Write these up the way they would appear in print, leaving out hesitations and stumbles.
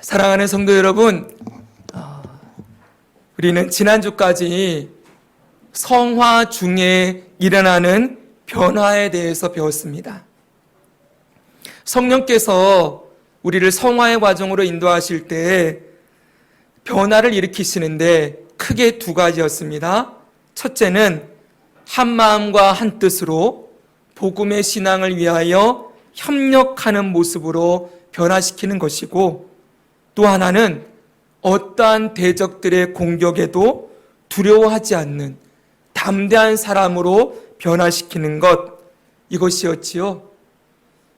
사랑하는 성도 여러분, 우리는 지난주까지 성화 중에 일어나는 변화에 대해서 배웠습니다. 성령께서 우리를 성화의 과정으로 인도하실 때 변화를 일으키시는데 크게 두 가지였습니다. 첫째는 한 마음과 한 뜻으로 복음의 신앙을 위하여 협력하는 모습으로 변화시키는 것이고, 또 하나는 어떠한 대적들의 공격에도 두려워하지 않는 담대한 사람으로 변화시키는 것, 이것이었지요.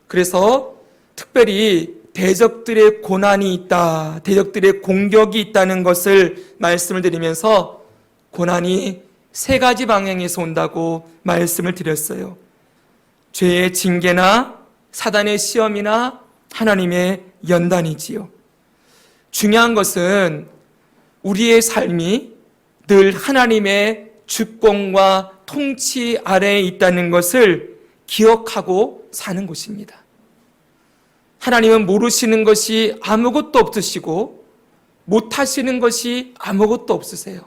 그래서 특별히 대적들의 고난이 있다, 대적들의 공격이 있다는 것을 말씀을 드리면서 고난이 세 가지 방향에서 온다고 말씀을 드렸어요. 죄의 징계나 사단의 시험이나 하나님의 연단이지요. 중요한 것은 우리의 삶이 늘 하나님의 주권과 통치 아래에 있다는 것을 기억하고 사는 것입니다. 하나님은 모르시는 것이 아무것도 없으시고 못하시는 것이 아무것도 없으세요.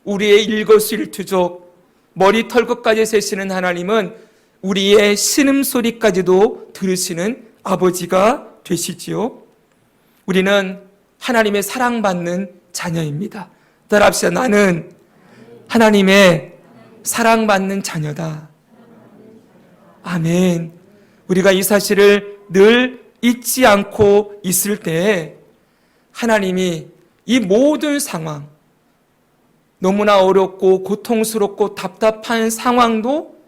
우리의 일거수일투족, 머리털 끝까지 세시는 하나님은 우리의 신음소리까지도 들으시는 아버지가 되시지요. 우리는 하나님의 사랑받는 자녀입니다. 따라합시다. 나는 하나님의 사랑받는 자녀다. 아멘. 우리가 이 사실을 늘 잊지 않고 있을 때 하나님이 이 모든 상황, 너무나 어렵고 고통스럽고 답답한 상황도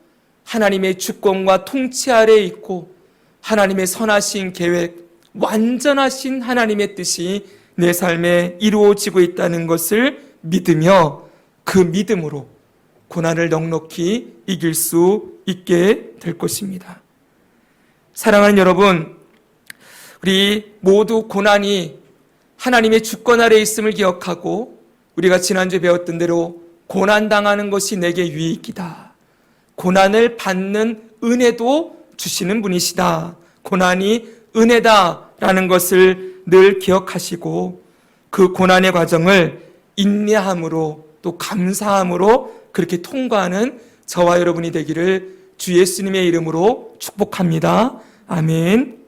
하나님의 주권과 통치 아래에 있고 하나님의 선하신 계획, 완전하신 하나님의 뜻이 내 삶에 이루어지고 있다는 것을 믿으며 그 믿음으로 고난을 넉넉히 이길 수 있게 될 것입니다. 사랑하는 여러분, 우리 모두 고난이 하나님의 주권 아래에 있음을 기억하고 우리가 지난주에 배웠던 대로 고난당하는 것이 내게 유익이다. 고난을 받는 은혜도 주시는 분이시다. 고난이 은혜다라는 것을 늘 기억하시고 그 고난의 과정을 인내함으로 또 감사함으로 그렇게 통과하는 저와 여러분이 되기를 주 예수님의 이름으로 축복합니다. 아멘.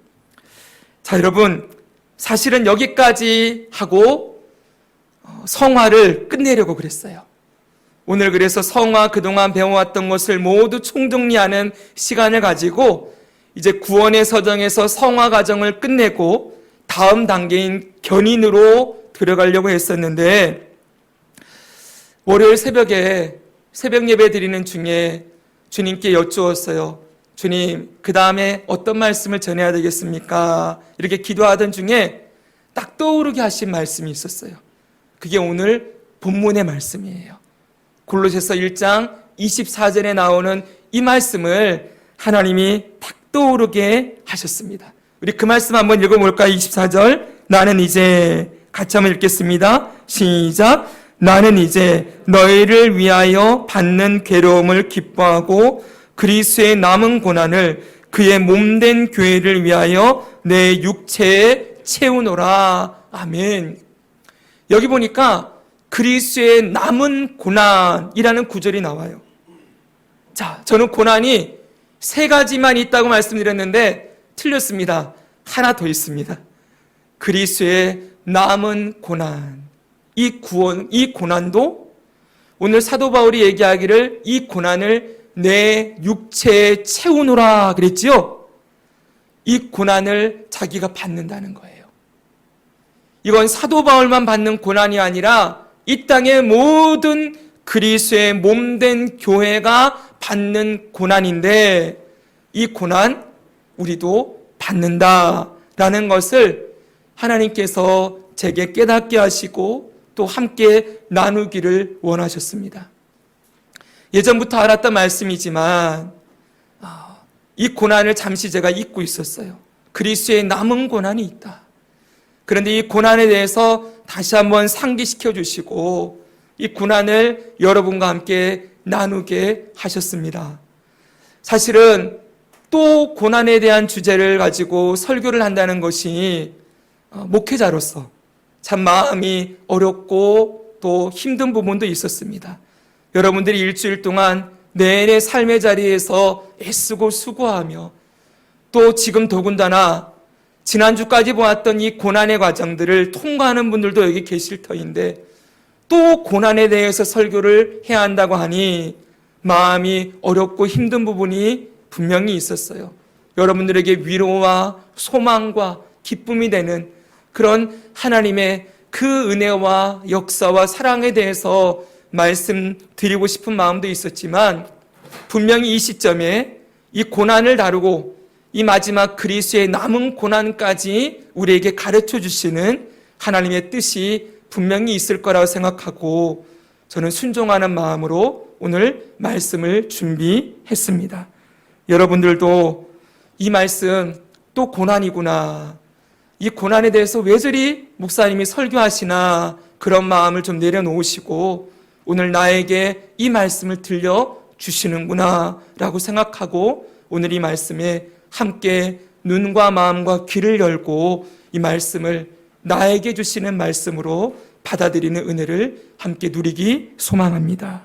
자, 여러분, 사실은 여기까지 하고 성화를 끝내려고 그랬어요. 오늘 그래서 성화 그동안 배워왔던 것을 모두 총정리하는 시간을 가지고 이제 구원의 서정에서 성화 과정을 끝내고 다음 단계인 견인으로 들어가려고 했었는데, 월요일 새벽에 새벽 예배 드리는 중에 주님께 여쭈었어요. 주님, 그 다음에 어떤 말씀을 전해야 되겠습니까? 이렇게 기도하던 중에 딱 떠오르게 하신 말씀이 있었어요. 그게 오늘 본문의 말씀이에요. 골로새서 1장 24절에 나오는 이 말씀을 하나님이 딱 떠오르게 하셨습니다. 우리 그 말씀 한번 읽어볼까요? 24절. 나는 이제, 같이 한번 읽겠습니다. 시작. 나는 이제 너희를 위하여 받는 괴로움을 기뻐하고 그리스도의 남은 고난을 그의 몸된 교회를 위하여 내 육체에 채우노라. 아멘. 여기 보니까 그리스도의 남은 고난이라는 구절이 나와요. 자, 저는 고난이 세 가지만 있다고 말씀드렸는데 틀렸습니다. 하나 더 있습니다. 그리스도의 남은 고난. 이 고난도 오늘 사도 바울이 얘기하기를 이 고난을 내 육체에 채우노라 그랬지요. 이 고난을 자기가 받는다는 거예요. 이건 사도 바울만 받는 고난이 아니라 이 땅의 모든 그리스도의 몸된 교회가 받는 고난인데 이 고난 우리도 받는다라는 것을 하나님께서 제게 깨닫게 하시고 또 함께 나누기를 원하셨습니다. 예전부터 알았던 말씀이지만 이 고난을 잠시 제가 잊고 있었어요. 그리스도의 남은 고난이 있다. 그런데 이 고난에 대해서 다시 한번 상기시켜 주시고 이 고난을 여러분과 함께 나누게 하셨습니다. 사실은 또 고난에 대한 주제를 가지고 설교를 한다는 것이 목회자로서 참 마음이 어렵고 또 힘든 부분도 있었습니다. 여러분들이 일주일 동안 내내 삶의 자리에서 애쓰고 수고하며 또 지금 더군다나 지난주까지 보았던 이 고난의 과정들을 통과하는 분들도 여기 계실 터인데 또 고난에 대해서 설교를 해야 한다고 하니 마음이 어렵고 힘든 부분이 분명히 있었어요. 여러분들에게 위로와 소망과 기쁨이 되는 그런 하나님의 그 은혜와 역사와 사랑에 대해서 말씀드리고 싶은 마음도 있었지만 분명히 이 시점에 이 고난을 다루고 이 마지막 그리스도의 남은 고난까지 우리에게 가르쳐 주시는 하나님의 뜻이 분명히 있을 거라고 생각하고 저는 순종하는 마음으로 오늘 말씀을 준비했습니다. 여러분들도 이 말씀 또 고난이구나. 이 고난에 대해서 왜 저리 목사님이 설교하시나 그런 마음을 좀 내려놓으시고 오늘 나에게 이 말씀을 들려주시는구나 라고 생각하고 오늘 이 말씀에 함께 눈과 마음과 귀를 열고 이 말씀을 나에게 주시는 말씀으로 받아들이는 은혜를 함께 누리기 소망합니다.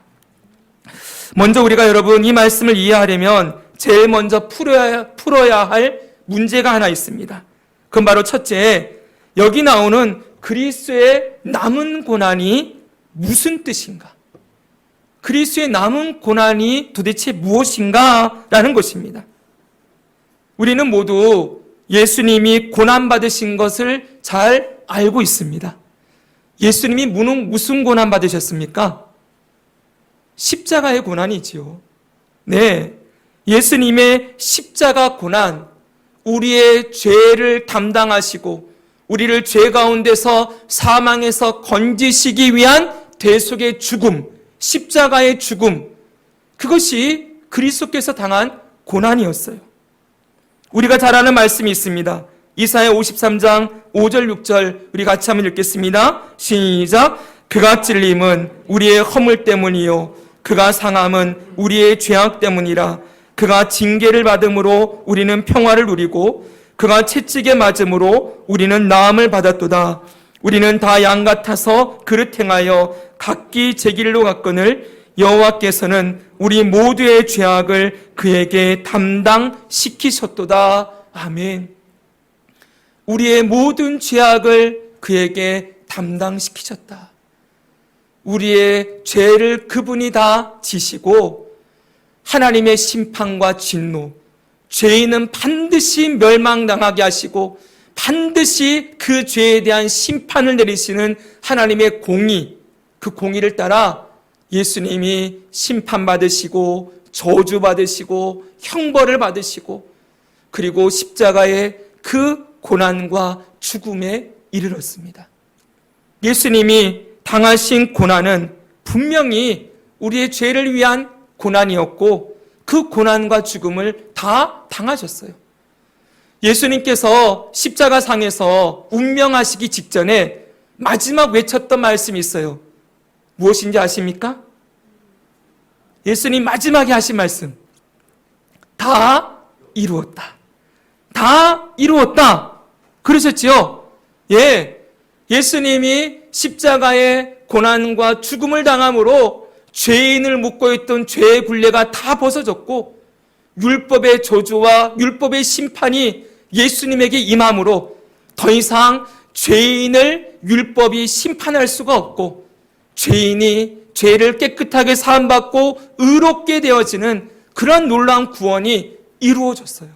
먼저 우리가 여러분 이 말씀을 이해하려면 제일 먼저 풀어야 할 문제가 하나 있습니다. 그건 바로 첫째, 여기 나오는 그리스도의 남은 고난이 무슨 뜻인가? 그리스도의 남은 고난이 도대체 무엇인가? 라는 것입니다. 우리는 모두 예수님이 고난받으신 것을 잘 알고 있습니다. 예수님이 무슨 고난 받으셨습니까? 십자가의 고난이지요. 네, 예수님의 십자가 고난, 우리의 죄를 담당하시고 우리를 죄 가운데서 사망에서 건지시기 위한 대속의 죽음, 십자가의 죽음, 그것이 그리스도께서 당한 고난이었어요. 우리가 잘 아는 말씀이 있습니다. 이사야 53장 5절 6절 우리 같이 한번 읽겠습니다. 시작. 그가 찔림은 우리의 허물 때문이요 그가 상함은 우리의 죄악 때문이라. 그가 징계를 받음으로 우리는 평화를 누리고 그가 채찍에 맞음으로 우리는 나음을 받았도다. 우리는 다 양 같아서 그릇 행하여 각기 제 길로 갔거늘 여호와께서는 우리 모두의 죄악을 그에게 담당시키셨도다. 아멘. 우리의 모든 죄악을 그에게 담당시키셨다. 우리의 죄를 그분이 다 지시고 하나님의 심판과 진노, 죄인은 반드시 멸망당하게 하시고 반드시 그 죄에 대한 심판을 내리시는 하나님의 공의, 그 공의를 따라 예수님이 심판받으시고 저주받으시고 형벌을 받으시고 그리고 십자가의 그 고난과 죽음에 이르렀습니다. 예수님이 당하신 고난은 분명히 우리의 죄를 위한 고난이었고 그 고난과 죽음을 다 당하셨어요. 예수님께서 십자가상에서 운명하시기 직전에 마지막 외쳤던 말씀이 있어요. 무엇인지 아십니까? 예수님 마지막에 하신 말씀. 다 이루었다. 다 이루었다. 그러셨지요? 예. 예수님이 십자가의 고난과 죽음을 당함으로 죄인을 묶고 있던 죄의 굴레가 다 벗어졌고 율법의 저주와 율법의 심판이 예수님에게 임함으로 더 이상 죄인을 율법이 심판할 수가 없고 죄인이 죄를 깨끗하게 사함받고 의롭게 되어지는 그런 놀라운 구원이 이루어졌어요.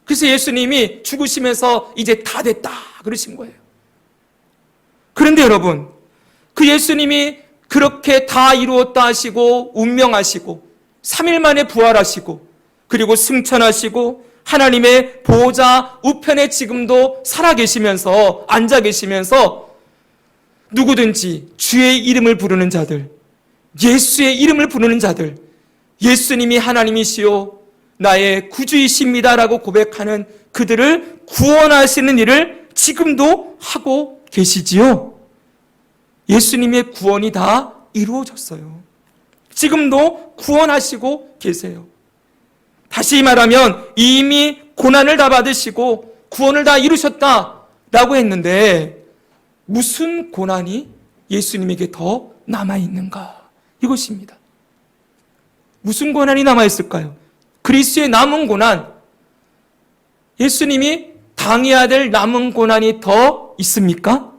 그래서 예수님이 죽으시면서 이제 다 됐다 그러신 거예요. 그런데 여러분, 그 예수님이 그렇게 다 이루었다 하시고 운명하시고 3일 만에 부활하시고 그리고 승천하시고 하나님의 보호자 우편에 지금도 살아계시면서 앉아 계시면서 누구든지 주의 이름을 부르는 자들, 예수의 이름을 부르는 자들, 예수님이 하나님이시요 나의 구주이십니다라고 고백하는 그들을 구원하시는 일을 지금도 하고 계시지요. 예수님의 구원이 다 이루어졌어요. 지금도 구원하시고 계세요. 다시 말하면 이미 고난을 다 받으시고 구원을 다 이루셨다. 라고 했는데 무슨 고난이 예수님에게 더 남아있는가? 이것입니다. 무슨 고난이 남아있을까요? 그리스도의 남은 고난, 예수님이 당해야 될 남은 고난이 더 있습니까?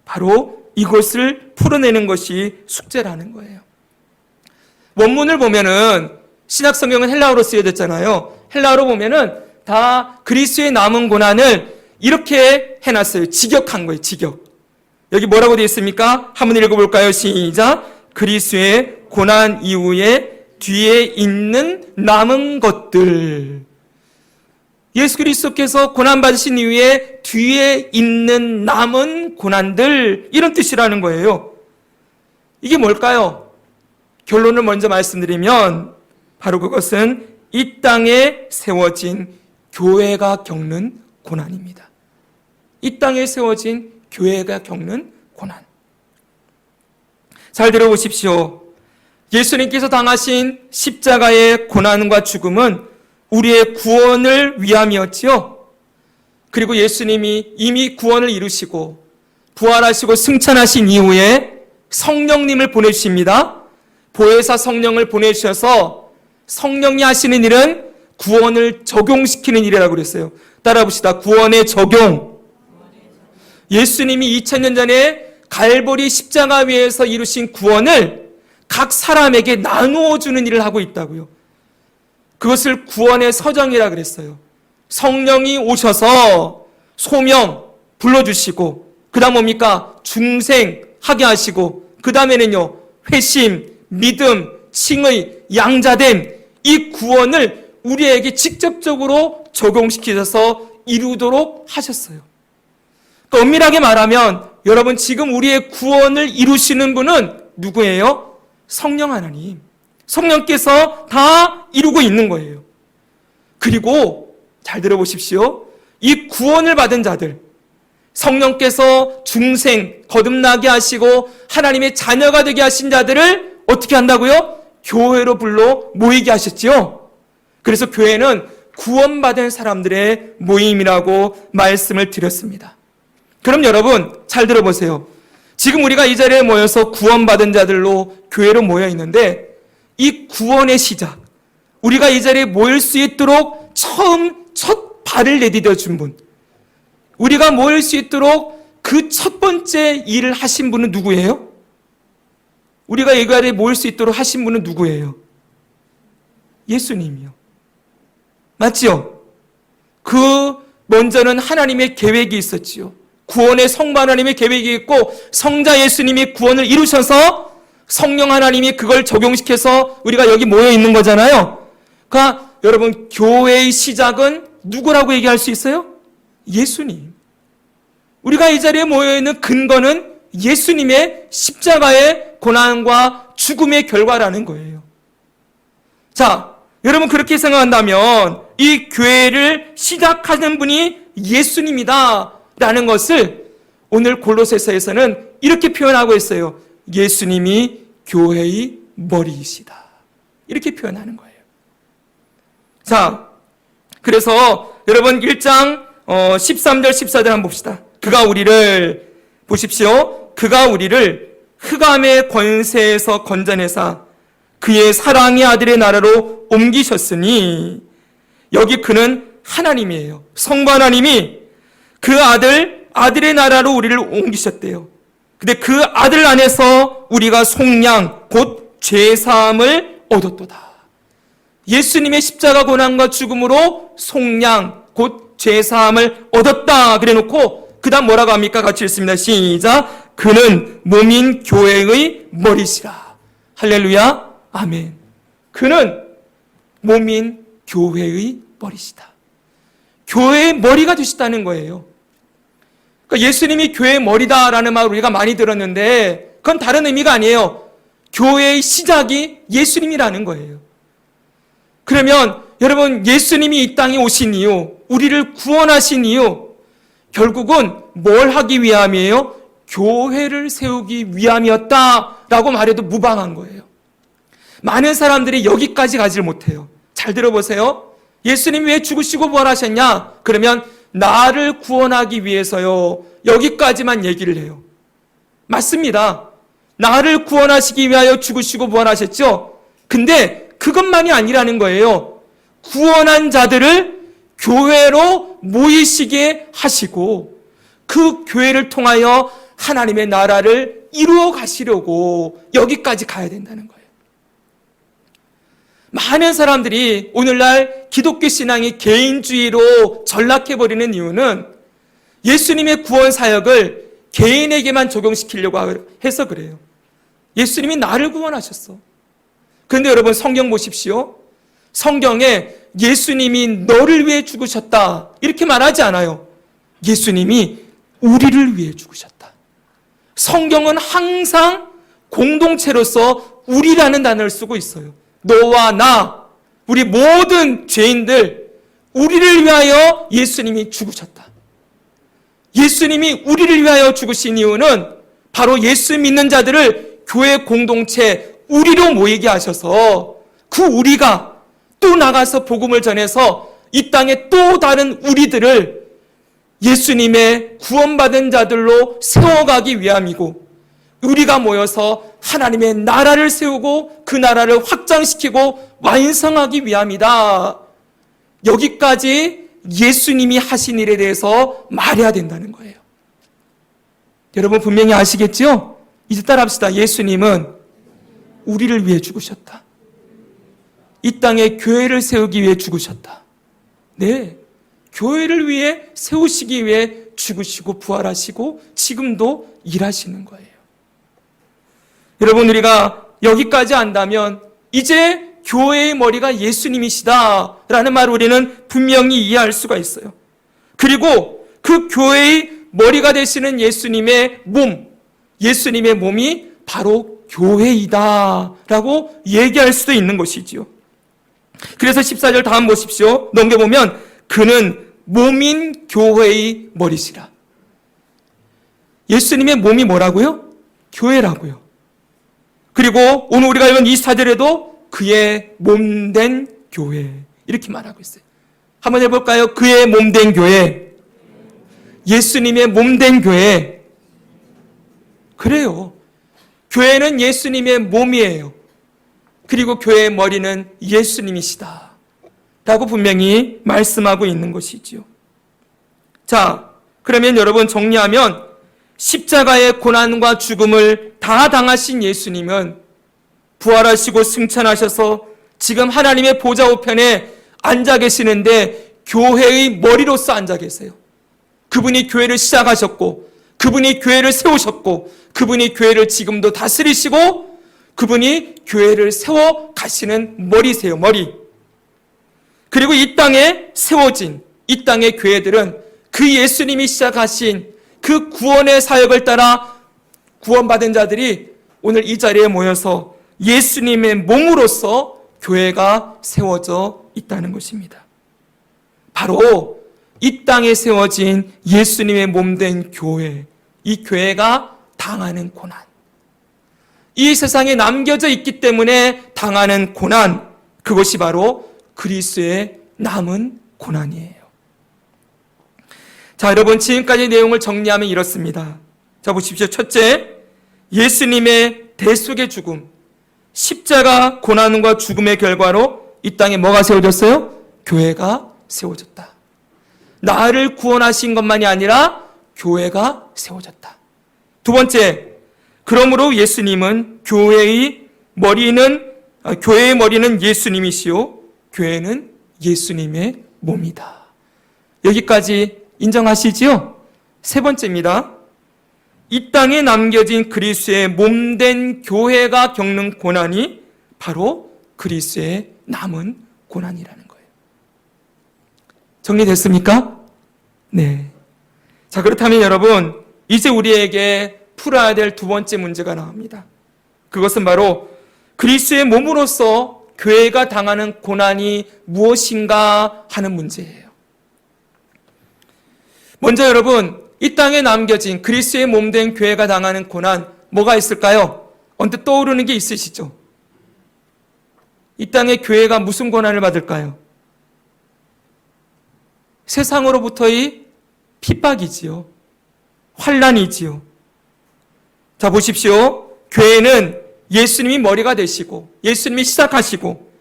바로 이것을 풀어내는 것이 숙제라는 거예요. 원문을 보면은 신약 성경은 헬라어로 쓰여졌잖아요. 헬라어로 보면은 다 그리스도의 남은 고난을 이렇게 해놨어요. 직역한 거예요. 직역. 여기 뭐라고 되어 있습니까? 한번 읽어볼까요? 시작. 그리스도의 고난 이후에 뒤에 있는 남은 것들. 예수 그리스도께서 고난받으신 이후에 뒤에 있는 남은 고난들, 이런 뜻이라는 거예요. 이게 뭘까요? 결론을 먼저 말씀드리면 바로 그것은 이 땅에 세워진 교회가 겪는 고난입니다. 이 땅에 세워진 교회가 겪는 고난. 잘 들어보십시오. 예수님께서 당하신 십자가의 고난과 죽음은 우리의 구원을 위함이었지요. 그리고 예수님이 이미 구원을 이루시고 부활하시고 승천하신 이후에 성령님을 보내주십니다. 보혜사 성령을 보내주셔서 성령이 하시는 일은 구원을 적용시키는 일이라고 그랬어요. 따라 봅시다. 구원의 적용. 예수님이 2000년 전에 갈보리 십자가 위에서 이루신 구원을 각 사람에게 나누어 주는 일을 하고 있다고요. 그것을 구원의 서정이라 그랬어요. 성령이 오셔서 소명 불러주시고, 그 다음 뭡니까? 중생하게 하시고, 그 다음에는요, 회심, 믿음, 칭의, 양자됨, 이 구원을 우리에게 직접적으로 적용시키셔서 이루도록 하셨어요. 그러니까 엄밀하게 말하면 여러분, 지금 우리의 구원을 이루시는 분은 누구예요? 성령 하나님. 성령께서 다 이루고 있는 거예요. 그리고 잘 들어보십시오. 이 구원을 받은 자들, 성령께서 중생, 거듭나게 하시고 하나님의 자녀가 되게 하신 자들을 어떻게 한다고요? 교회로 불러 모이게 하셨지요. 그래서 교회는 구원받은 사람들의 모임이라고 말씀을 드렸습니다. 그럼 여러분, 잘 들어보세요. 지금 우리가 이 자리에 모여서 구원받은 자들로 교회로 모여 있는데, 이 구원의 시작, 우리가 이 자리에 모일 수 있도록 첫 발을 내디뎌 준 분, 우리가 모일 수 있도록 그 첫 번째 일을 하신 분은 누구예요? 우리가 이 자리에 모일 수 있도록 하신 분은 누구예요? 예수님이요. 맞지요? 그 먼저는 하나님의 계획이 있었지요. 구원의 성부 하나님의 계획이 있고 성자 예수님이 구원을 이루셔서 성령 하나님이 그걸 적용시켜서 우리가 여기 모여 있는 거잖아요. 그러니까 여러분, 교회의 시작은 누구라고 얘기할 수 있어요? 예수님. 우리가 이 자리에 모여 있는 근거는 예수님의 십자가의 고난과 죽음의 결과라는 거예요. 자, 여러분, 그렇게 생각한다면 이 교회를 시작하는 분이 예수님이다 라는 것을 오늘 골로새서에서는 이렇게 표현하고 있어요. 예수님이 교회의 머리이시다. 이렇게 표현하는 거예요. 자, 그래서 여러분 1장 13절 14절 한번 봅시다. 그가 우리를, 보십시오. 그가 우리를 흑암의 권세에서 건져내사 그의 사랑의 아들의 나라로 옮기셨으니, 여기 그는 하나님이에요. 성부 하나님이 그 아들의 나라로 우리를 옮기셨대요. 근데 그 아들 안에서 우리가 속량, 곧 죄사함을 얻었도다. 예수님의 십자가 고난과 죽음으로 속량, 곧 죄사함을 얻었다 그래 놓고 그 다음 뭐라고 합니까? 같이 읽습니다. 시작. 그는 몸인 교회의 머리시라. 할렐루야. 아멘. 그는 몸인 교회의 머리시다. 교회의 머리가 되셨다는 거예요. 그러니까 예수님이 교회의 머리다라는 말을 우리가 많이 들었는데 그건 다른 의미가 아니에요. 교회의 시작이 예수님이라는 거예요. 그러면 여러분, 예수님이 이 땅에 오신 이유, 우리를 구원하신 이유, 결국은 뭘 하기 위함이에요? 교회를 세우기 위함이었다라고 말해도 무방한 거예요. 많은 사람들이 여기까지 가지를 못해요. 잘 들어보세요. 예수님이 왜 죽으시고 부활하셨냐? 그러면 나를 구원하기 위해서요. 여기까지만 얘기를 해요. 맞습니다. 나를 구원하시기 위하여 죽으시고 부활하셨죠? 근데 그것만이 아니라는 거예요. 구원한 자들을 교회로 모이시게 하시고 그 교회를 통하여 하나님의 나라를 이루어 가시려고 여기까지 가야 된다는 거예요. 많은 사람들이 오늘날 기독교 신앙이 개인주의로 전락해버리는 이유는 예수님의 구원 사역을 개인에게만 적용시키려고 해서 그래요. 예수님이 나를 구원하셨어. 그런데 여러분 성경 보십시오. 성경에 예수님이 너를 위해 죽으셨다 이렇게 말하지 않아요. 예수님이 우리를 위해 죽으셨다. 성경은 항상 공동체로서 우리라는 단어를 쓰고 있어요. 너와 나, 우리 모든 죄인들, 우리를 위하여 예수님이 죽으셨다. 예수님이 우리를 위하여 죽으신 이유는 바로 예수 믿는 자들을 교회 공동체 우리로 모이게 하셔서 그 우리가 또 나가서 복음을 전해서 이 땅에 또 다른 우리들을 예수님의 구원받은 자들로 세워가기 위함이고 우리가 모여서 하나님의 나라를 세우고 그 나라를 확장시키고 완성하기 위함이다. 여기까지 예수님이 하신 일에 대해서 말해야 된다는 거예요. 여러분 분명히 아시겠죠? 이제 따라합시다. 예수님은 우리를 위해 죽으셨다. 이 땅에 교회를 세우기 위해 죽으셨다. 네, 교회를 위해 세우시기 위해 죽으시고 부활하시고 지금도 일하시는 거예요. 여러분 우리가 여기까지 안다면 이제 교회의 머리가 예수님이시다라는 말을 우리는 분명히 이해할 수가 있어요. 그리고 그 교회의 머리가 되시는 예수님의 몸, 예수님의 몸이 바로 교회이다라고 얘기할 수도 있는 것이지요. 그래서 14절 다음 보십시오. 넘겨보면 그는 몸인 교회의 머리시라. 예수님의 몸이 뭐라고요? 교회라고요. 그리고 오늘 우리가 읽은 24절에도 그의 몸된 교회 이렇게 말하고 있어요. 한번 해볼까요? 그의 몸된 교회, 예수님의 몸된 교회. 그래요. 교회는 예수님의 몸이에요. 그리고 교회의 머리는 예수님이시다 라고 분명히 말씀하고 있는 것이지요. 자, 그러면 여러분 정리하면 십자가의 고난과 죽음을 다 당하신 예수님은 부활하시고 승천하셔서 지금 하나님의 보좌 우편에 앉아 계시는데 교회의 머리로서 앉아 계세요. 그분이 교회를 시작하셨고 그분이 교회를 세우셨고 그분이 교회를 지금도 다스리시고 그분이 교회를 세워 가시는 머리세요. 머리. 그리고 이 땅에 세워진 이 땅의 교회들은 그 예수님이 시작하신 그 구원의 사역을 따라 구원받은 자들이 오늘 이 자리에 모여서 예수님의 몸으로서 교회가 세워져 있다는 것입니다. 바로 이 땅에 세워진 예수님의 몸된 교회, 이 교회가 당하는 고난, 이 세상에 남겨져 있기 때문에 당하는 고난, 그것이 바로 그리스도의 남은 고난이에요. 자, 여러분 지금까지 내용을 정리하면 이렇습니다. 자, 보십시오. 첫째, 예수님의 대속의 죽음, 십자가 고난과 죽음의 결과로 이 땅에 뭐가 세워졌어요? 교회가 세워졌다. 나를 구원하신 것만이 아니라 교회가 세워졌다. 두 번째, 그러므로 예수님은 교회의 머리는 예수님이시요 교회는 예수님의 몸이다. 여기까지 인정하시지요? 세 번째입니다. 이 땅에 남겨진 그리스도의 몸된 교회가 겪는 고난이 바로 그리스도의 남은 고난이라는 거예요. 정리됐습니까? 네. 자, 그렇다면 여러분, 이제 우리에게 풀어야 될 두 번째 문제가 나옵니다. 그것은 바로 그리스도의 몸으로서 교회가 당하는 고난이 무엇인가 하는 문제예요. 먼저 여러분, 이 땅에 남겨진 그리스도의 몸된 교회가 당하는 고난, 뭐가 있을까요? 언뜻 떠오르는 게 있으시죠? 이 땅의 교회가 무슨 고난을 받을까요? 세상으로부터의 핍박이지요. 환난이지요. 자, 보십시오. 교회는 예수님이 머리가 되시고 예수님이 시작하시고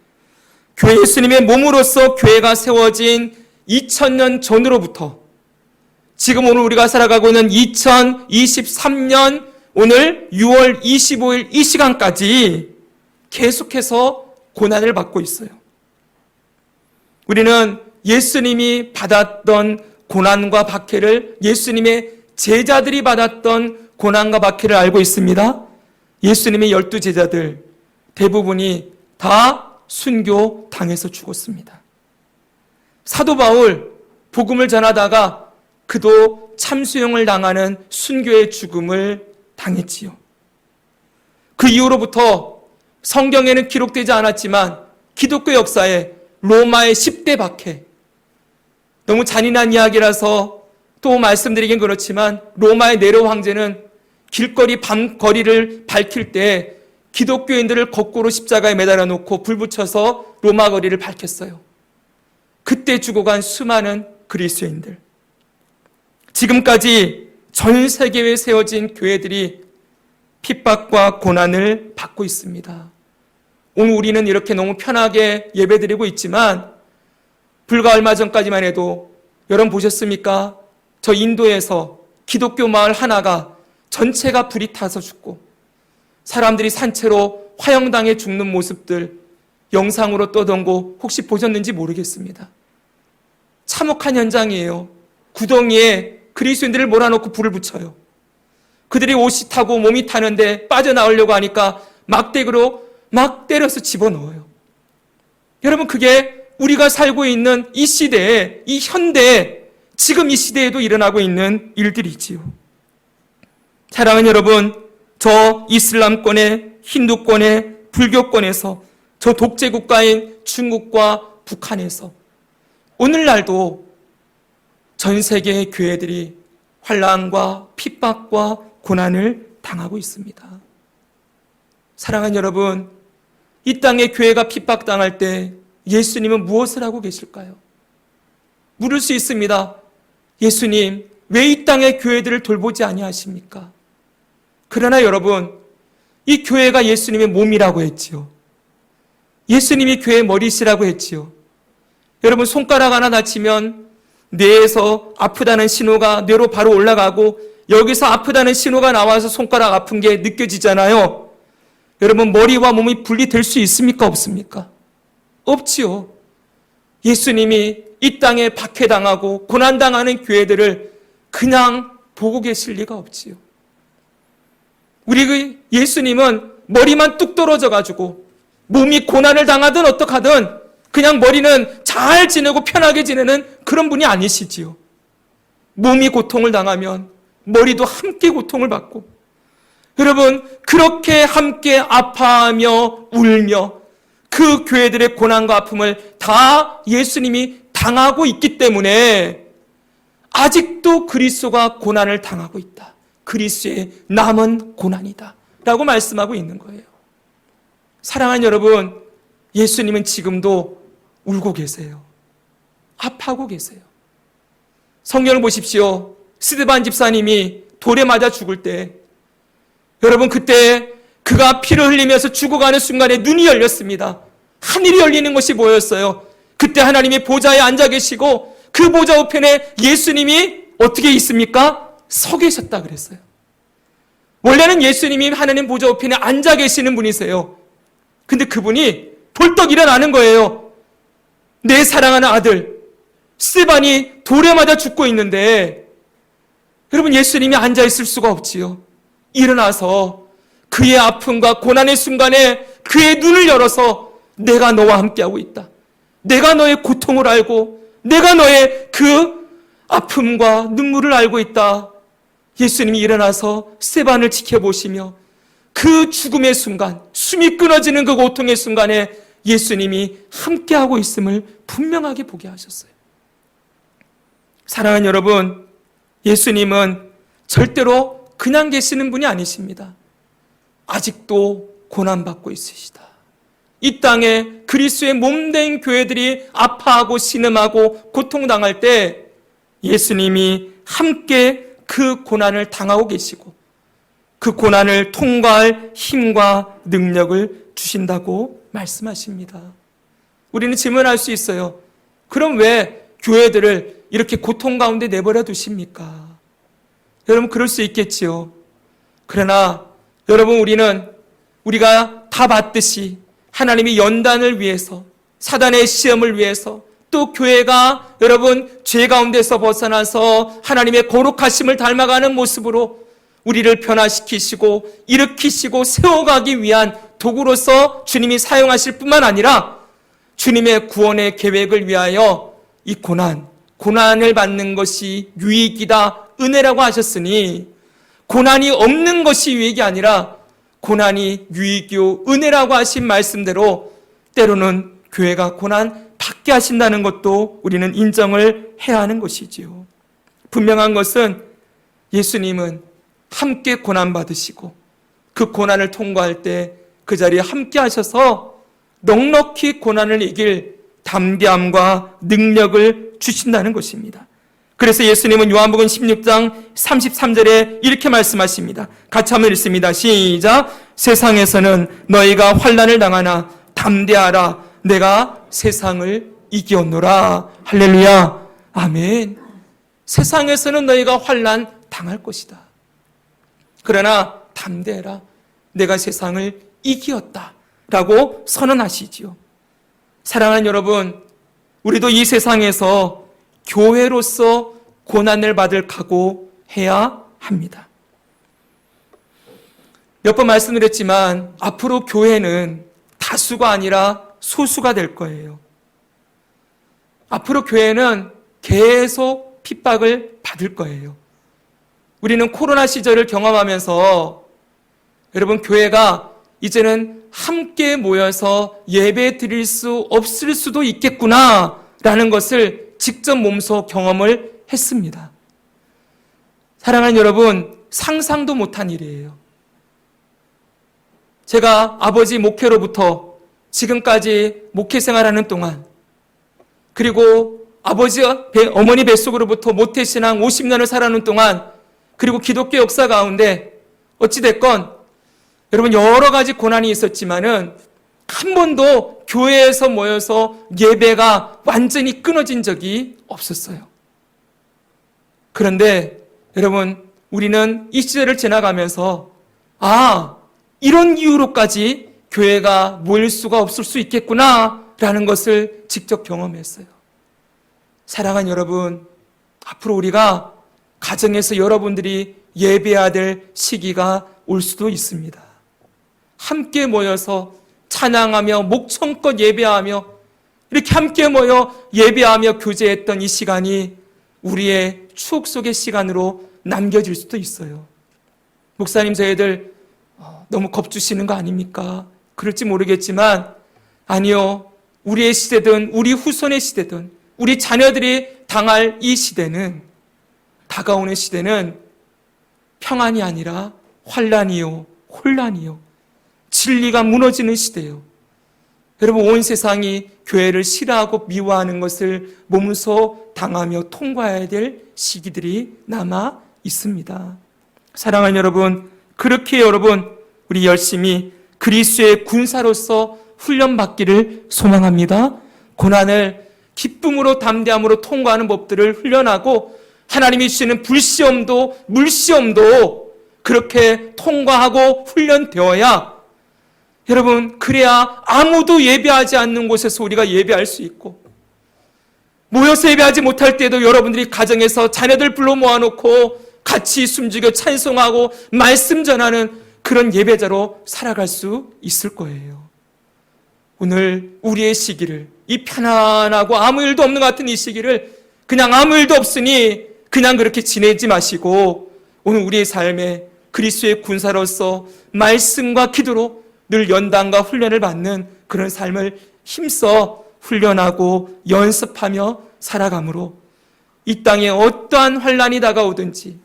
예수님의 몸으로서 교회가 세워진 2000년 전으로부터 지금 오늘 우리가 살아가고 있는 2023년 오늘 6월 25일 이 시간까지 계속해서 고난을 받고 있어요. 우리는 예수님이 받았던 고난과 박해를, 예수님의 제자들이 받았던 고난과 박해를 알고 있습니다. 예수님의 12제자들 대부분이 다 순교 당해서 죽었습니다. 사도 바울 복음을 전하다가 그도 참수형을 당하는 순교의 죽음을 당했지요. 그 이후로부터 성경에는 기록되지 않았지만 기독교 역사에 로마의 10대 박해, 너무 잔인한 이야기라서 또 말씀드리긴 그렇지만 로마의 네로 황제는 길거리 밤거리를 밝힐 때 기독교인들을 거꾸로 십자가에 매달아 놓고 불 붙여서 로마 거리를 밝혔어요. 그때 죽어간 수많은 그리스도인들, 지금까지 전 세계에 세워진 교회들이 핍박과 고난을 받고 있습니다. 오늘 우리는 이렇게 너무 편하게 예배드리고 있지만 불과 얼마 전까지만 해도 여러분 보셨습니까? 저 인도에서 기독교 마을 하나가 전체가 불이 타서 죽고 사람들이 산채로 화형당해 죽는 모습들 영상으로 떠돈고 혹시 보셨는지 모르겠습니다. 참혹한 현장이에요. 구덩이에 그리스도인들을 몰아넣고 불을 붙여요. 그들이 옷이 타고 몸이 타는데 빠져나오려고 하니까 막대기로 막 때려서 집어넣어요. 여러분, 그게 우리가 살고 있는 이 시대에, 이 현대에, 지금 이 시대에도 일어나고 있는 일들이지요. 사랑하는 여러분, 저 이슬람권의, 힌두권의, 불교권에서, 저 독재국가인 중국과 북한에서 오늘날도 전 세계의 교회들이 환난과 핍박과 고난을 당하고 있습니다. 사랑하는 여러분, 이 땅에 교회가 핍박당할 때 예수님은 무엇을 하고 계실까요? 물을 수 있습니다. 예수님, 왜 이 땅의 교회들을 돌보지 아니하십니까? 그러나 여러분, 이 교회가 예수님의 몸이라고 했지요. 예수님이 교회의 머리시라고 했지요. 여러분, 손가락 하나 다치면 뇌에서 아프다는 신호가 뇌로 바로 올라가고 여기서 아프다는 신호가 나와서 손가락 아픈 게 느껴지잖아요. 여러분, 머리와 몸이 분리될 수 있습니까? 없습니까? 없지요. 예수님이 이 땅에 박해당하고 고난당하는 교회들을 그냥 보고 계실 리가 없지요. 우리 예수님은 머리만 뚝 떨어져가지고 몸이 고난을 당하든 어떡하든 그냥 머리는 잘 지내고 편하게 지내는 그런 분이 아니시지요. 몸이 고통을 당하면 머리도 함께 고통을 받고, 여러분, 그렇게 함께 아파하며 울며 그 교회들의 고난과 아픔을 다 예수님이 당하고 있기 때문에 아직도 그리스도가 고난을 당하고 있다. 그리스도의 남은 고난이다 라고 말씀하고 있는 거예요. 사랑하는 여러분, 예수님은 지금도 울고 계세요. 아파하고 계세요. 성경을 보십시오. 스데반 집사님이 돌에 맞아 죽을 때, 여러분, 그때 그가 피를 흘리면서 죽어가는 순간에 눈이 열렸습니다. 하늘이 열리는 것이 보였어요. 그때 하나님이 보좌에 앉아 계시고 그 보좌 우편에 예수님이 어떻게 있습니까? 서 계셨다 그랬어요. 원래는 예수님이 하나님 보좌 우편에 앉아 계시는 분이세요. 근데 그분이 벌떡 일어나는 거예요. 내 사랑하는 아들 스데반이 돌에 맞아 죽고 있는데, 여러분, 예수님이 앉아 있을 수가 없지요. 일어나서 그의 아픔과 고난의 순간에 그의 눈을 열어서 내가 너와 함께하고 있다. 내가 너의 고통을 알고 내가 너의 그 아픔과 눈물을 알고 있다. 예수님이 일어나서 스데반을 지켜보시며 그 죽음의 순간, 숨이 끊어지는 그 고통의 순간에 예수님이 함께하고 있음을 분명하게 보게 하셨어요. 사랑하는 여러분, 예수님은 절대로 그냥 계시는 분이 아니십니다. 아직도 고난받고 있으시다. 이 땅에 그리스도의 몸된 교회들이 아파하고 신음하고 고통당할 때 예수님이 함께 그 고난을 당하고 계시고 그 고난을 통과할 힘과 능력을 주신다고 말씀하십니다. 우리는 질문할 수 있어요. 그럼 왜 교회들을 이렇게 고통 가운데 내버려 두십니까? 여러분, 그럴 수 있겠지요. 그러나 여러분, 우리가 다 봤듯이 하나님이 연단을 위해서, 사단의 시험을 위해서, 또 교회가 여러분 죄 가운데서 벗어나서 하나님의 거룩하심을 닮아가는 모습으로 우리를 변화시키시고 일으키시고 세워가기 위한 도구로서 주님이 사용하실 뿐만 아니라 주님의 구원의 계획을 위하여 이 고난을 받는 것이 유익이다, 은혜라고 하셨으니 고난이 없는 것이 유익이 아니라 고난이 유익이요 은혜라고 하신 말씀대로 때로는 교회가 고난 받게 하신다는 것도 우리는 인정을 해야 하는 것이지요. 분명한 것은 예수님은 함께 고난 받으시고 그 고난을 통과할 때 그 자리에 함께 하셔서 넉넉히 고난을 이길 담대함과 능력을 주신다는 것입니다. 그래서 예수님은 요한복음 16장 33절에 이렇게 말씀하십니다. 같이 한번 읽습니다. 시작. 세상에서는 너희가 환난을 당하나 담대하라. 내가 세상을 이기었노라. 할렐루야. 아멘. 세상에서는 너희가 환난 당할 것이다. 그러나 담대해라. 내가 세상을 이기었다. 라고 선언하시지요. 사랑하는 여러분, 우리도 이 세상에서 교회로서 고난을 받을 각오해야 합니다. 몇 번 말씀드렸지만 앞으로 교회는 다수가 아니라 소수가 될 거예요. 앞으로 교회는 계속 핍박을 받을 거예요. 우리는 코로나 시절을 경험하면서 여러분, 교회가 이제는 함께 모여서 예배 드릴 수 없을 수도 있겠구나라는 것을 직접 몸소 경험을 했습니다. 사랑하는 여러분, 상상도 못한 일이에요. 제가 아버지 목회로부터 지금까지 목회 생활하는 동안, 그리고 어머니 뱃속으로부터 모태신앙 50년을 살아오는 동안, 그리고 기독교 역사 가운데 어찌됐건 여러분 여러 가지 고난이 있었지만은 한 번도 교회에서 모여서 예배가 완전히 끊어진 적이 없었어요. 그런데 여러분, 우리는 이 시절을 지나가면서 이런 이유로까지 교회가 모일 수가 없을 수 있겠구나라는 것을 직접 경험했어요. 사랑하는 여러분, 앞으로 우리가 가정에서 여러분들이 예배해야 될 시기가 올 수도 있습니다. 함께 모여서 찬양하며 목청껏 예배하며 이렇게 함께 모여 예배하며 교제했던 이 시간이 우리의 추억 속의 시간으로 남겨질 수도 있어요. 목사님, 저희들 너무 겁주시는 거 아닙니까? 그럴지 모르겠지만 아니요. 우리의 시대든 우리 후손의 시대든 우리 자녀들이 당할 이 시대는, 다가오는 시대는 평안이 아니라 환난이요, 혼란이요, 진리가 무너지는 시대요. 여러분, 온 세상이 교회를 싫어하고 미워하는 것을 몸소 당하며 통과해야 될 시기들이 남아 있습니다. 사랑하는 여러분, 그렇게 여러분 우리 열심히 그리스도의 군사로서 훈련받기를 소망합니다. 고난을 기쁨으로 담대함으로 통과하는 법들을 훈련하고 하나님이 주시는 불시험도 물시험도 그렇게 통과하고 훈련되어야 여러분, 그래야 아무도 예배하지 않는 곳에서 우리가 예배할 수 있고, 모여서 예배하지 못할 때도 여러분들이 가정에서 자녀들 불러 모아놓고 같이 숨죽여 찬송하고 말씀 전하는 그런 예배자로 살아갈 수 있을 거예요. 오늘 우리의 시기를, 이 편안하고 아무 일도 없는 것 같은 이 시기를 그냥 아무 일도 없으니 그냥 그렇게 지내지 마시고, 오늘 우리의 삶에 그리스도의 군사로서 말씀과 기도로 늘 연단과 훈련을 받는 그런 삶을 힘써 훈련하고 연습하며 살아감으로 이 땅에 어떠한 환난이 다가오든지,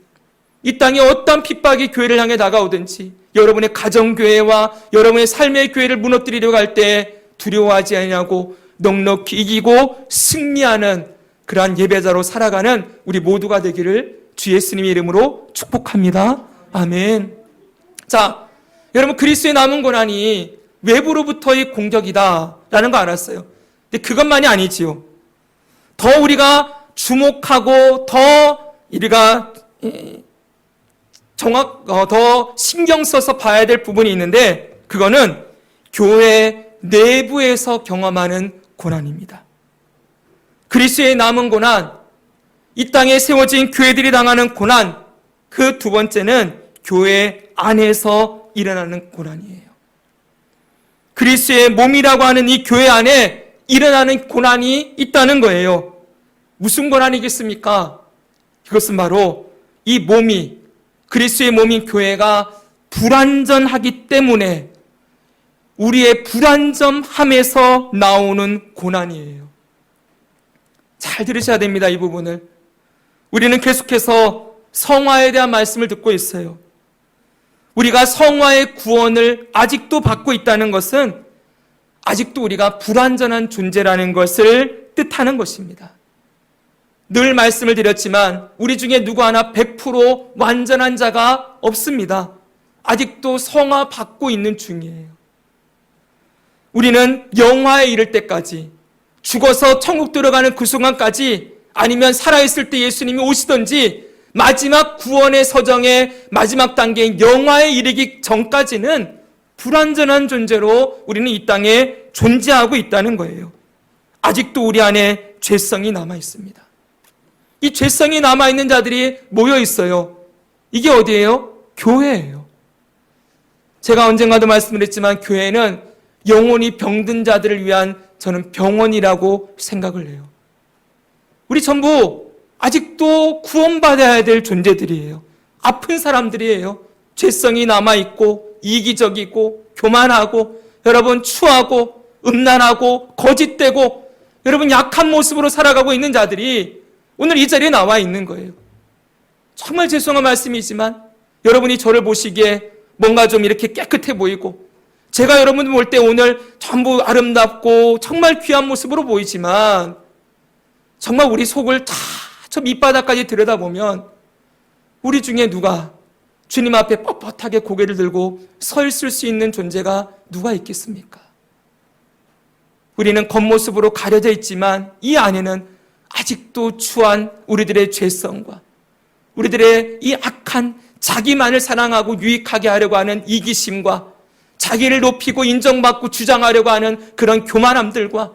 이 땅에 어떠한 핍박이 교회를 향해 다가오든지, 여러분의 가정교회와 여러분의 삶의 교회를 무너뜨리려고 할 때 두려워하지 않냐고 넉넉히 이기고 승리하는 그러한 예배자로 살아가는 우리 모두가 되기를 주 예수님의 이름으로 축복합니다. 아멘. 자, 여러분 그리스도의 남은 고난이 외부로부터의 공격이다라는 거 알았어요. 근데 그것만이 아니지요. 더 우리가 주목하고 더 우리가 더 신경 써서 봐야 될 부분이 있는데 그거는 교회 내부에서 경험하는 고난입니다. 그리스도의 남은 고난, 이 땅에 세워진 교회들이 당하는 고난, 그 두 번째는 교회 안에서 일어나는 고난이에요. 그리스도의 몸이라고 하는 이 교회 안에 일어나는 고난이 있다는 거예요. 무슨 고난이겠습니까? 그것은 바로 이 몸이, 그리스도의 몸인 교회가 불완전하기 때문에 우리의 불완전함에서 나오는 고난이에요. 잘 들으셔야 됩니다, 이 부분을. 우리는 계속해서 성화에 대한 말씀을 듣고 있어요. 우리가 성화의 구원을 아직도 받고 있다는 것은 아직도 우리가 불완전한 존재라는 것을 뜻하는 것입니다. 늘 말씀을 드렸지만 우리 중에 누구 하나 100% 완전한 자가 없습니다. 아직도 성화 받고 있는 중이에요. 우리는 영화에 이를 때까지, 죽어서 천국 들어가는 그 순간까지, 아니면 살아있을 때 예수님이 오시든지 마지막 구원의 서정의 마지막 단계인 영화에 이르기 전까지는 불완전한 존재로 우리는 이 땅에 존재하고 있다는 거예요. 아직도 우리 안에 죄성이 남아 있습니다. 이 죄성이 남아있는 자들이 모여 있어요. 이게 어디예요? 교회예요. 제가 언젠가도 말씀드렸지만 교회는 영혼이 병든 자들을 위한 저는 병원이라고 생각을 해요. 우리 전부 아직도 구원받아야 될 존재들이에요. 아픈 사람들이에요. 죄성이 남아있고 이기적이고 교만하고 여러분 추하고 음란하고 거짓되고 여러분 약한 모습으로 살아가고 있는 자들이 오늘 이 자리에 나와 있는 거예요. 정말 죄송한 말씀이지만 여러분이 저를 보시기에 뭔가 좀 이렇게 깨끗해 보이고 제가 여러분 볼 때 오늘 전부 아름답고 정말 귀한 모습으로 보이지만 정말 우리 속을 다 저 밑바닥까지 들여다보면 우리 중에 누가 주님 앞에 뻣뻣하게 고개를 들고 서 있을 수 있는 존재가 누가 있겠습니까? 우리는 겉모습으로 가려져 있지만 이 안에는 아직도 추한 우리들의 죄성과 우리들의 이 악한 자기만을 사랑하고 유익하게 하려고 하는 이기심과 자기를 높이고 인정받고 주장하려고 하는 그런 교만함들과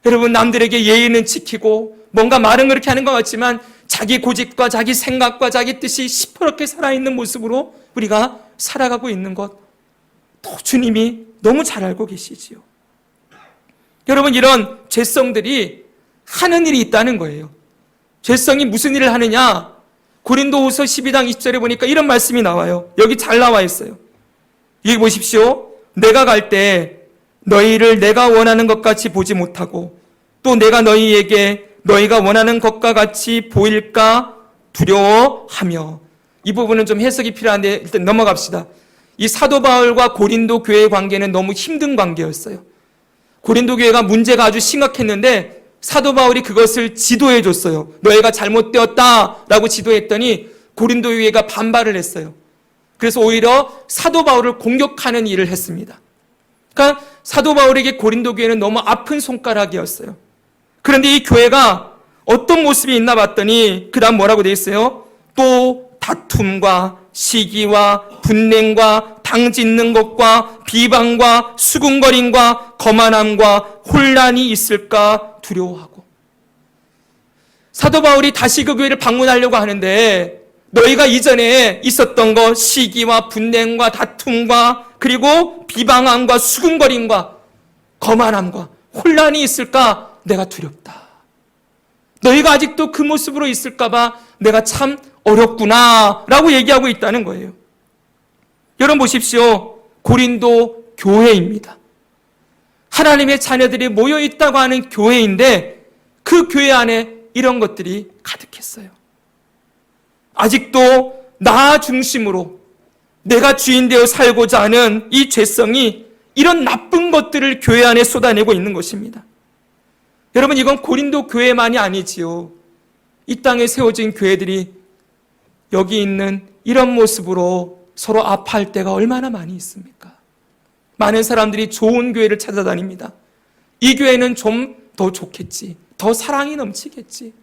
여러분 남들에게 예의는 지키고 뭔가 말은 그렇게 하는 것 같지만 자기 고집과 자기 생각과 자기 뜻이 시퍼렇게 살아있는 모습으로 우리가 살아가고 있는 것 또 주님이 너무 잘 알고 계시지요. 여러분 이런 죄성들이 하는 일이 있다는 거예요. 죄성이 무슨 일을 하느냐? 고린도후서 12장 20절에 보니까 이런 말씀이 나와요. 여기 잘 나와 있어요. 여기 보십시오. 내가 갈 때 너희를 내가 원하는 것 같이 보지 못하고 또 내가 너희에게 너희가 원하는 것과 같이 보일까 두려워하며. 이 부분은 좀 해석이 필요한데 일단 넘어갑시다. 이 사도 바울과 고린도 교회의 관계는 너무 힘든 관계였어요. 고린도 교회가 문제가 아주 심각했는데 사도 바울이 그것을 지도해 줬어요. 너희가 잘못되었다라고 지도했더니 고린도 교회가 반발을 했어요. 그래서 오히려 사도 바울을 공격하는 일을 했습니다. 그러니까 사도 바울에게 고린도 교회는 너무 아픈 손가락이었어요. 그런데 이 교회가 어떤 모습이 있나 봤더니 그 다음 뭐라고 돼 있어요? 또 다툼과 시기와 분냉과 당짓는 것과 비방과 수군거림과 거만함과 혼란이 있을까 두려워하고. 사도 바울이 다시 그 교회를 방문하려고 하는데 너희가 이전에 있었던 것 시기와 분냉과 다툼과 그리고 비방함과 수군거림과 거만함과 혼란이 있을까 내가 두렵다. 너희가 아직도 그 모습으로 있을까 봐 내가 참 어렵구나 라고 얘기하고 있다는 거예요. 여러분 보십시오. 고린도 교회입니다. 하나님의 자녀들이 모여 있다고 하는 교회인데 그 교회 안에 이런 것들이 가득했어요. 아직도 나 중심으로 내가 주인 되어 살고자 하는 이 죄성이 이런 나쁜 것들을 교회 안에 쏟아내고 있는 것입니다. 여러분 이건 고린도 교회만이 아니지요. 이 땅에 세워진 교회들이 여기 있는 이런 모습으로 서로 아파할 때가 얼마나 많이 있습니까? 많은 사람들이 좋은 교회를 찾아다닙니다. 이 교회는 좀 더 좋겠지, 더 사랑이 넘치겠지.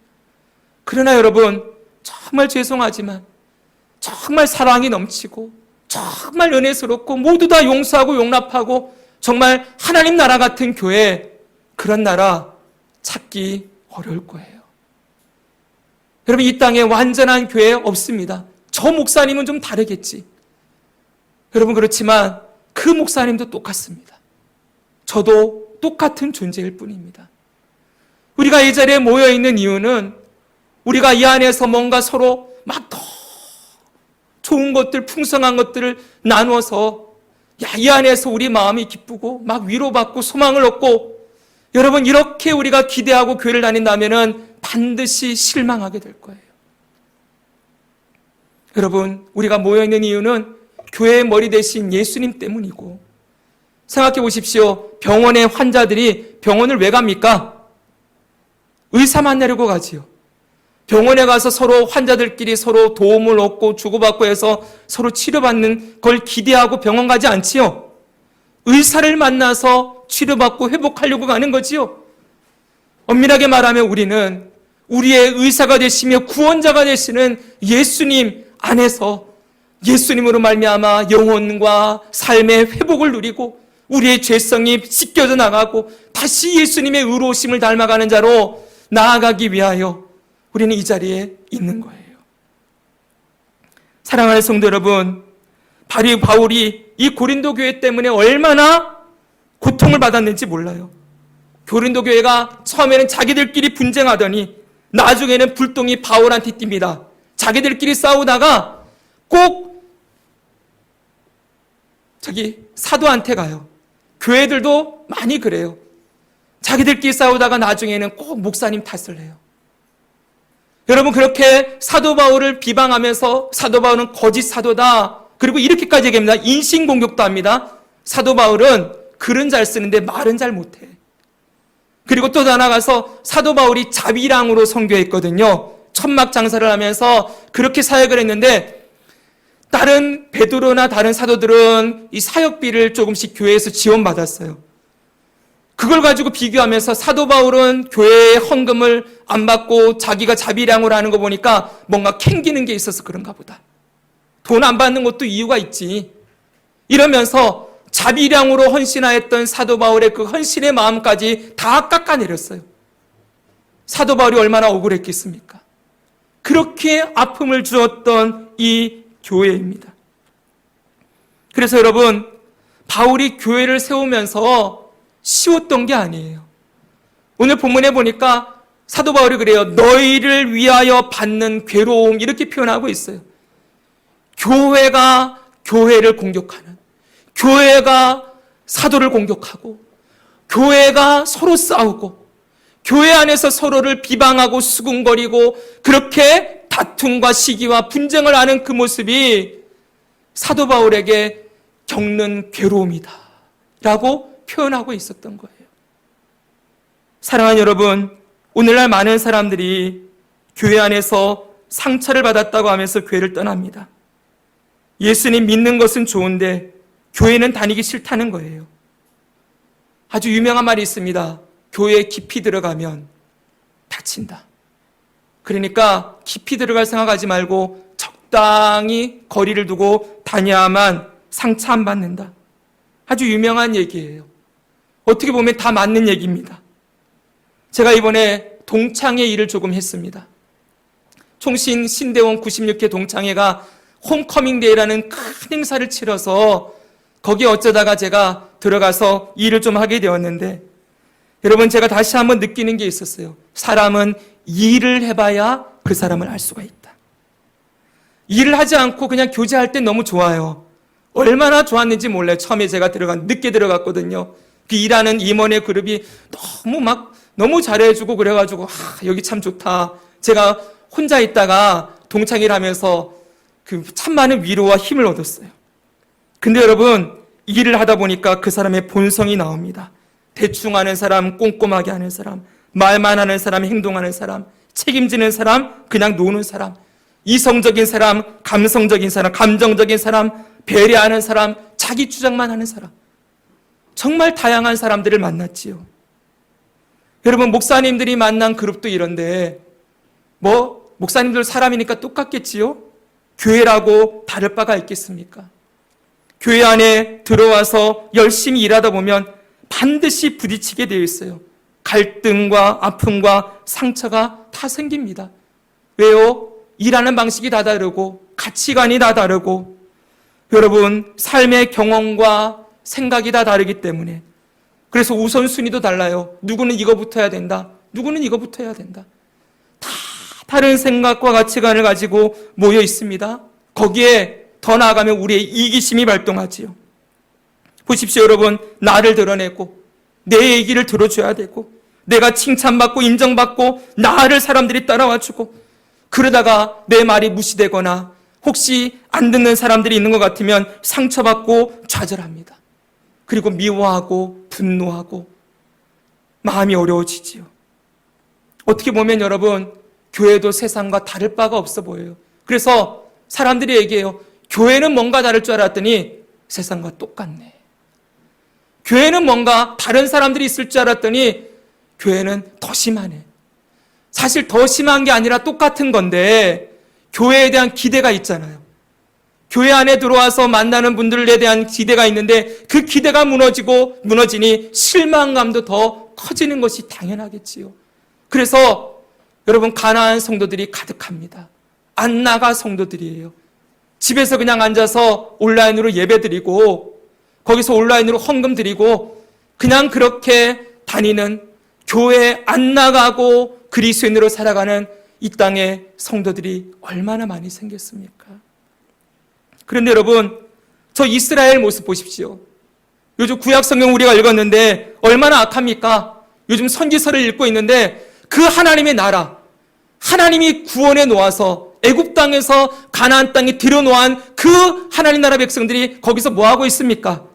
그러나 여러분, 정말 죄송하지만 정말 사랑이 넘치고 정말 은혜스럽고 모두 다 용서하고 용납하고 정말 하나님 나라 같은 교회, 그런 나라 찾기 어려울 거예요. 여러분, 이 땅에 완전한 교회 없습니다. 저 목사님은 좀 다르겠지. 여러분, 그렇지만 그 목사님도 똑같습니다. 저도 똑같은 존재일 뿐입니다. 우리가 이 자리에 모여있는 이유는 우리가 이 안에서 뭔가 서로 막 더 좋은 것들, 풍성한 것들을 나누어서 이 안에서 우리 마음이 기쁘고 막 위로받고 소망을 얻고, 여러분, 이렇게 우리가 기대하고 교회를 다닌다면 반드시 실망하게 될 거예요. 여러분, 우리가 모여있는 이유는 교회의 머리 대신 예수님 때문이고, 생각해 보십시오. 병원의 환자들이 병원을 왜 갑니까? 의사 만나려고 가지요. 병원에 가서 서로 환자들끼리 서로 도움을 얻고 주고받고 해서 서로 치료받는 걸 기대하고 병원 가지 않지요. 의사를 만나서 치료받고 회복하려고 가는 거지요. 엄밀하게 말하면 우리는 우리의 의사가 되시며 구원자가 되시는 예수님 안에서 예수님으로 말미암아 영혼과 삶의 회복을 누리고 우리의 죄성이 씻겨져 나가고 다시 예수님의 의로우심을 닮아가는 자로 나아가기 위하여 우리는 이 자리에 있는 거예요. 사랑하는 성도 여러분, 바울이 이 고린도 교회 때문에 얼마나 고통을 받았는지 몰라요. 고린도 교회가 처음에는 자기들끼리 분쟁하더니 나중에는 불똥이 바울한테 띕니다. 자기들끼리 싸우다가 꼭 사도한테 가요. 교회들도 많이 그래요. 자기들끼리 싸우다가 나중에는 꼭 목사님 탓을 해요. 여러분, 그렇게 사도 바울을 비방하면서 사도 바울은 거짓 사도다, 그리고 이렇게까지 얘기합니다. 인신공격도 합니다. 사도 바울은 글은 잘 쓰는데 말은 잘 못해. 그리고 또 나아가서 사도 바울이 자비랑으로 선교했거든요. 천막 장사를 하면서 그렇게 사역을 했는데, 다른 베드로나 다른 사도들은 이 사역비를 조금씩 교회에서 지원받았어요. 그걸 가지고 비교하면서 사도 바울은 교회의 헌금을 안 받고 자기가 자비량으로 하는 거 보니까 뭔가 캥기는 게 있어서 그런가 보다. 돈 안 받는 것도 이유가 있지. 이러면서 자비량으로 헌신하였던 사도 바울의 그 헌신의 마음까지 다 깎아내렸어요. 사도 바울이 얼마나 억울했겠습니까? 그렇게 아픔을 주었던 이 교회입니다. 그래서 여러분, 바울이 교회를 세우면서 쉬웠던 게 아니에요. 오늘 본문에 보니까 사도 바울이 그래요. 너희를 위하여 받는 괴로움, 이렇게 표현하고 있어요. 교회가 교회를 공격하는, 교회가 사도를 공격하고, 교회가 서로 싸우고, 교회 안에서 서로를 비방하고 수군거리고 그렇게 다툼과 시기와 분쟁을 하는 그 모습이 사도 바울에게 겪는 괴로움이다 라고 표현하고 있었던 거예요. 사랑하는 여러분, 오늘날 많은 사람들이 교회 안에서 상처를 받았다고 하면서 교회를 떠납니다. 예수님 믿는 것은 좋은데 교회는 다니기 싫다는 거예요. 아주 유명한 말이 있습니다. 교회에 깊이 들어가면 다친다. 그러니까 깊이 들어갈 생각하지 말고 적당히 거리를 두고 다녀야만 상처 안 받는다. 아주 유명한 얘기예요. 어떻게 보면 다 맞는 얘기입니다. 제가 이번에 동창회 일을 조금 했습니다. 총신 신대원 96회 동창회가 홈커밍데이라는 큰 행사를 치러서 거기에 어쩌다가 제가 들어가서 일을 좀 하게 되었는데, 여러분, 제가 다시 한번 느끼는 게 있었어요. 사람은 일을 해봐야 그 사람을 알 수가 있다. 일을 하지 않고 그냥 교제할 때 너무 좋아요. 얼마나 좋았는지 몰라요. 처음에 제가 늦게 들어갔거든요. 그 일하는 임원의 그룹이 너무 잘해주고 그래가지고, 여기 참 좋다. 제가 혼자 있다가 동창회를 하면서 참 많은 위로와 힘을 얻었어요. 근데 여러분, 일을 하다 보니까 그 사람의 본성이 나옵니다. 대충 하는 사람, 꼼꼼하게 하는 사람, 말만 하는 사람, 행동하는 사람, 책임지는 사람, 그냥 노는 사람. 이성적인 사람, 감성적인 사람, 감정적인 사람, 배려하는 사람, 자기 주장만 하는 사람. 정말 다양한 사람들을 만났지요. 여러분, 목사님들이 만난 그룹도 이런데 목사님들 사람이니까 똑같겠지요? 교회라고 다를 바가 있겠습니까? 교회 안에 들어와서 열심히 일하다 보면 반드시 부딪히게 되어 있어요. 갈등과 아픔과 상처가 다 생깁니다. 왜요? 일하는 방식이 다 다르고 가치관이 다 다르고 여러분 삶의 경험과 생각이 다 다르기 때문에 그래서 우선순위도 달라요. 누구는 이거부터 해야 된다. 누구는 이거부터 해야 된다. 다 다른 생각과 가치관을 가지고 모여 있습니다. 거기에 더 나아가면 우리의 이기심이 발동하지요. 보십시오, 여러분. 나를 드러내고 내 얘기를 들어줘야 되고 내가 칭찬받고 인정받고 나를 사람들이 따라와주고 그러다가 내 말이 무시되거나 혹시 안 듣는 사람들이 있는 것 같으면 상처받고 좌절합니다. 그리고 미워하고 분노하고 마음이 어려워지지요. 어떻게 보면 여러분 교회도 세상과 다를 바가 없어 보여요. 그래서 사람들이 얘기해요. 교회는 뭔가 다를 줄 알았더니 세상과 똑같네. 교회는 뭔가 다른 사람들이 있을 줄 알았더니 교회는 더 심하네. 사실 더 심한 게 아니라 똑같은 건데 교회에 대한 기대가 있잖아요. 교회 안에 들어와서 만나는 분들에 대한 기대가 있는데 그 기대가 무너지니 실망감도 더 커지는 것이 당연하겠지요. 그래서 여러분 가난한 성도들이 가득합니다. 안 나가 성도들이에요. 집에서 그냥 앉아서 온라인으로 예배드리고 거기서 온라인으로 헌금 드리고 그냥 그렇게 다니는 교회 안 나가고 그리스도인으로 살아가는 이 땅에 성도들이 얼마나 많이 생겼습니까? 그런데 여러분, 저 이스라엘 모습 보십시오. 요즘 구약 성경 우리가 읽었는데 얼마나 악합니까? 요즘 선지서를 읽고 있는데 그 하나님의 나라, 하나님이 구원해 놓아서 애굽 땅에서 가나안 땅에 들여놓은 그 하나님 나라 백성들이 거기서 뭐 하고 있습니까?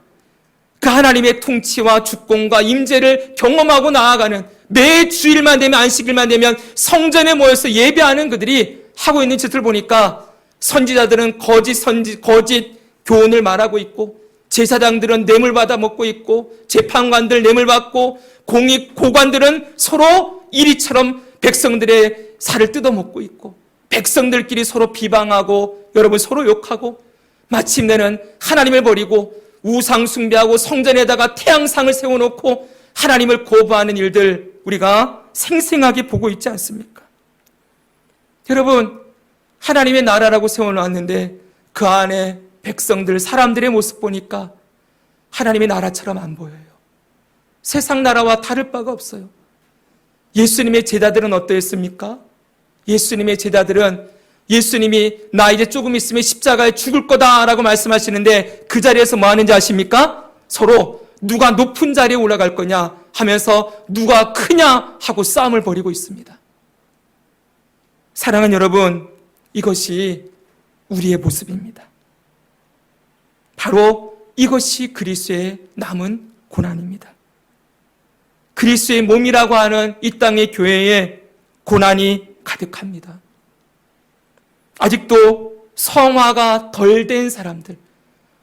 그 하나님의 통치와 주권과 임재를 경험하고 나아가는 매 주일만 되면 안식일만 되면 성전에 모여서 예배하는 그들이 하고 있는 짓을 보니까 선지자들은 거짓 교훈을 말하고 있고 제사장들은 뇌물 받아 먹고 있고 재판관들 뇌물 받고 고관들은 서로 이리처럼 백성들의 살을 뜯어먹고 있고 백성들끼리 서로 비방하고 여러분 서로 욕하고 마침내는 하나님을 버리고 우상 숭배하고 성전에다가 태양상을 세워놓고 하나님을 거부하는 일들 우리가 생생하게 보고 있지 않습니까? 여러분 하나님의 나라라고 세워놨는데 그 안에 백성들 사람들의 모습 보니까 하나님의 나라처럼 안 보여요. 세상 나라와 다를 바가 없어요. 예수님의 제자들은 어떠했습니까? 예수님의 제자들은 예수님이 나 이제 조금 있으면 십자가에 죽을 거다라고 말씀하시는데 그 자리에서 뭐 하는지 아십니까? 서로 누가 높은 자리에 올라갈 거냐 하면서 누가 크냐 하고 싸움을 벌이고 있습니다. 사랑하는 여러분, 이것이 우리의 모습입니다. 바로 이것이 그리스도의 남은 고난입니다. 그리스도의 몸이라고 하는 이 땅의 교회에 고난이 가득합니다. 아직도 성화가 덜 된 사람들,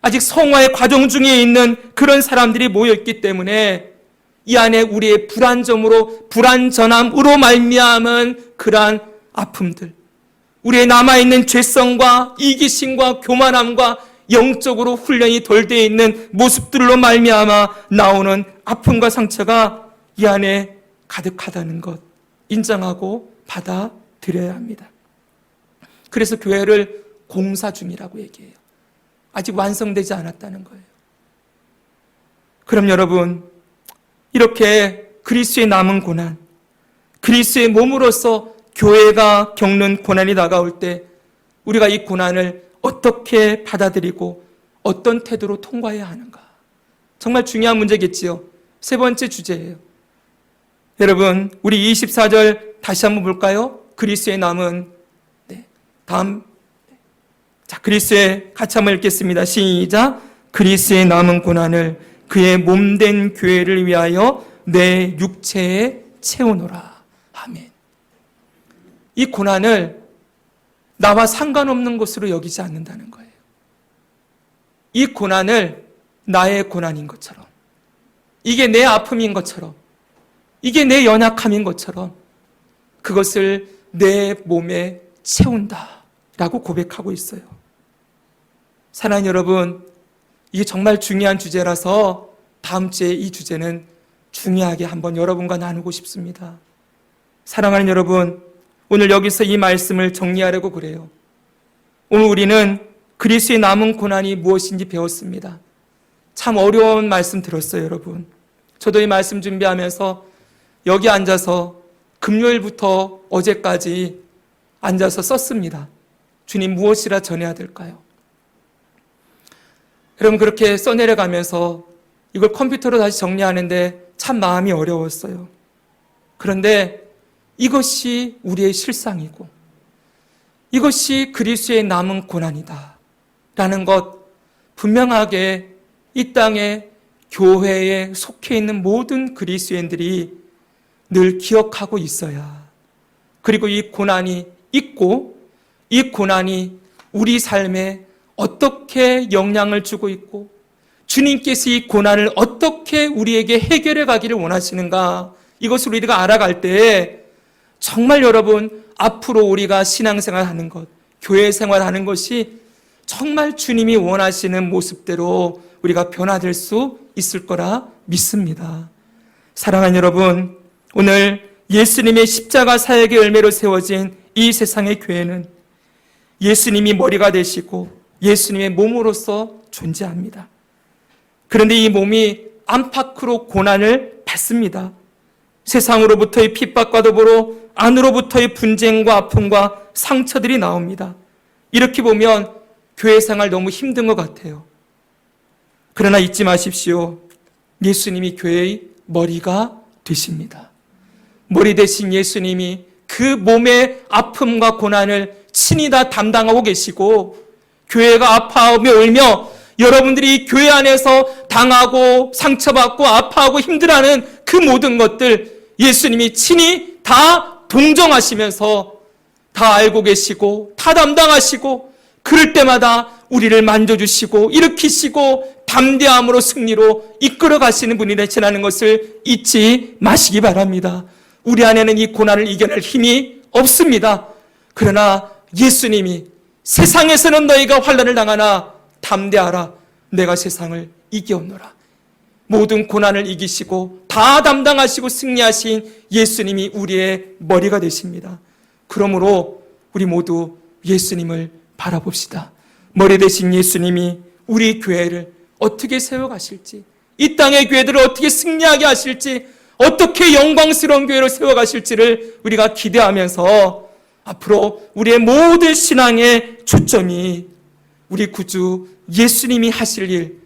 아직 성화의 과정 중에 있는 그런 사람들이 모여있기 때문에 이 안에 우리의 불완전함으로 말미암은 그러한 아픔들, 우리의 남아있는 죄성과 이기심과 교만함과 영적으로 훈련이 덜 되어 있는 모습들로 말미암아 나오는 아픔과 상처가 이 안에 가득하다는 것 인정하고 받아들여야 합니다. 그래서 교회를 공사 중이라고 얘기해요. 아직 완성되지 않았다는 거예요. 그럼 여러분, 이렇게 그리스도의 남은 고난, 그리스도의 몸으로서 교회가 겪는 고난이 다가올 때 우리가 이 고난을 어떻게 받아들이고 어떤 태도로 통과해야 하는가? 정말 중요한 문제겠지요. 세 번째 주제예요. 여러분, 우리 24절 다시 한번 볼까요? 그리스도의 남은 그리스도의 같이 한번 읽겠습니다. 시작. 그리스도의 남은 고난을 그의 몸된 교회를 위하여 내 육체에 채우노라. 아멘. 이 고난을 나와 상관없는 것으로 여기지 않는다는 거예요. 이 고난을 나의 고난인 것처럼, 이게 내 아픔인 것처럼, 이게 내 연약함인 것처럼 그것을 내 몸에 채운다라고 고백하고 있어요. 사랑하는 여러분, 이게 정말 중요한 주제라서 다음 주에 이 주제는 중요하게 한번 여러분과 나누고 싶습니다. 사랑하는 여러분, 오늘 여기서 이 말씀을 정리하려고 그래요. 오늘 우리는 그리스도의 남은 고난이 무엇인지 배웠습니다. 참 어려운 말씀 들었어요, 여러분. 저도 이 말씀 준비하면서 여기 앉아서 금요일부터 어제까지 앉아서 썼습니다. 주님, 무엇이라 전해야 될까요? 여러분, 그렇게 써내려가면서 이걸 컴퓨터로 다시 정리하는데 참 마음이 어려웠어요. 그런데 이것이 우리의 실상이고 이것이 그리스도의 남은 고난이다 라는 것 분명하게 이 땅에 교회에 속해 있는 모든 그리스도인들이 늘 기억하고 있어야, 그리고 이 고난이 있고 이 고난이 우리 삶에 어떻게 영향을 주고 있고 주님께서 이 고난을 어떻게 우리에게 해결해 가기를 원하시는가, 이것을 우리가 알아갈 때 정말 여러분, 앞으로 우리가 신앙생활하는 것, 교회 생활하는 것이 정말 주님이 원하시는 모습대로 우리가 변화될 수 있을 거라 믿습니다. 사랑하는 여러분, 오늘 예수님의 십자가 사역의 열매로 세워진 이 세상의 교회는 예수님이 머리가 되시고 예수님의 몸으로서 존재합니다. 그런데 이 몸이 안팎으로 고난을 받습니다. 세상으로부터의 핍박과 더불어 안으로부터의 분쟁과 아픔과 상처들이 나옵니다. 이렇게 보면 교회 생활 너무 힘든 것 같아요. 그러나 잊지 마십시오. 예수님이 교회의 머리가 되십니다. 머리 대신 예수님이 그 몸의 아픔과 고난을 친히 다 담당하고 계시고, 교회가 아파하며 울며 여러분들이 교회 안에서 당하고 상처받고 아파하고 힘들어하는 그 모든 것들 예수님이 친히 다 동정하시면서 다 알고 계시고 다 담당하시고, 그럴 때마다 우리를 만져주시고 일으키시고 담대함으로 승리로 이끌어 가시는 분이 되시라는 것을 잊지 마시기 바랍니다. 우리 안에는 이 고난을 이겨낼 힘이 없습니다. 그러나 예수님이 세상에서는 너희가 환난을 당하나 담대하라, 내가 세상을 이겨오노라. 모든 고난을 이기시고 다 담당하시고 승리하신 예수님이 우리의 머리가 되십니다. 그러므로 우리 모두 예수님을 바라봅시다. 머리 되신 예수님이 우리 교회를 어떻게 세워가실지, 이 땅의 교회들을 어떻게 승리하게 하실지, 어떻게 영광스러운 교회로 세워가실지를 우리가 기대하면서 앞으로 우리의 모든 신앙의 초점이 우리 구주 예수님이 하실 일,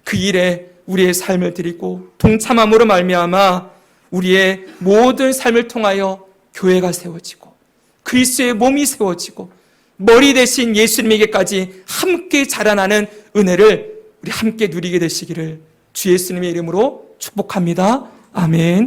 그 일에 우리의 삶을 드리고 동참함으로 말미암아 우리의 모든 삶을 통하여 교회가 세워지고 그리스도의 몸이 세워지고 머리 대신 예수님에게까지 함께 자라나는 은혜를 우리 함께 누리게 되시기를 주 예수님의 이름으로 축복합니다. 아멘.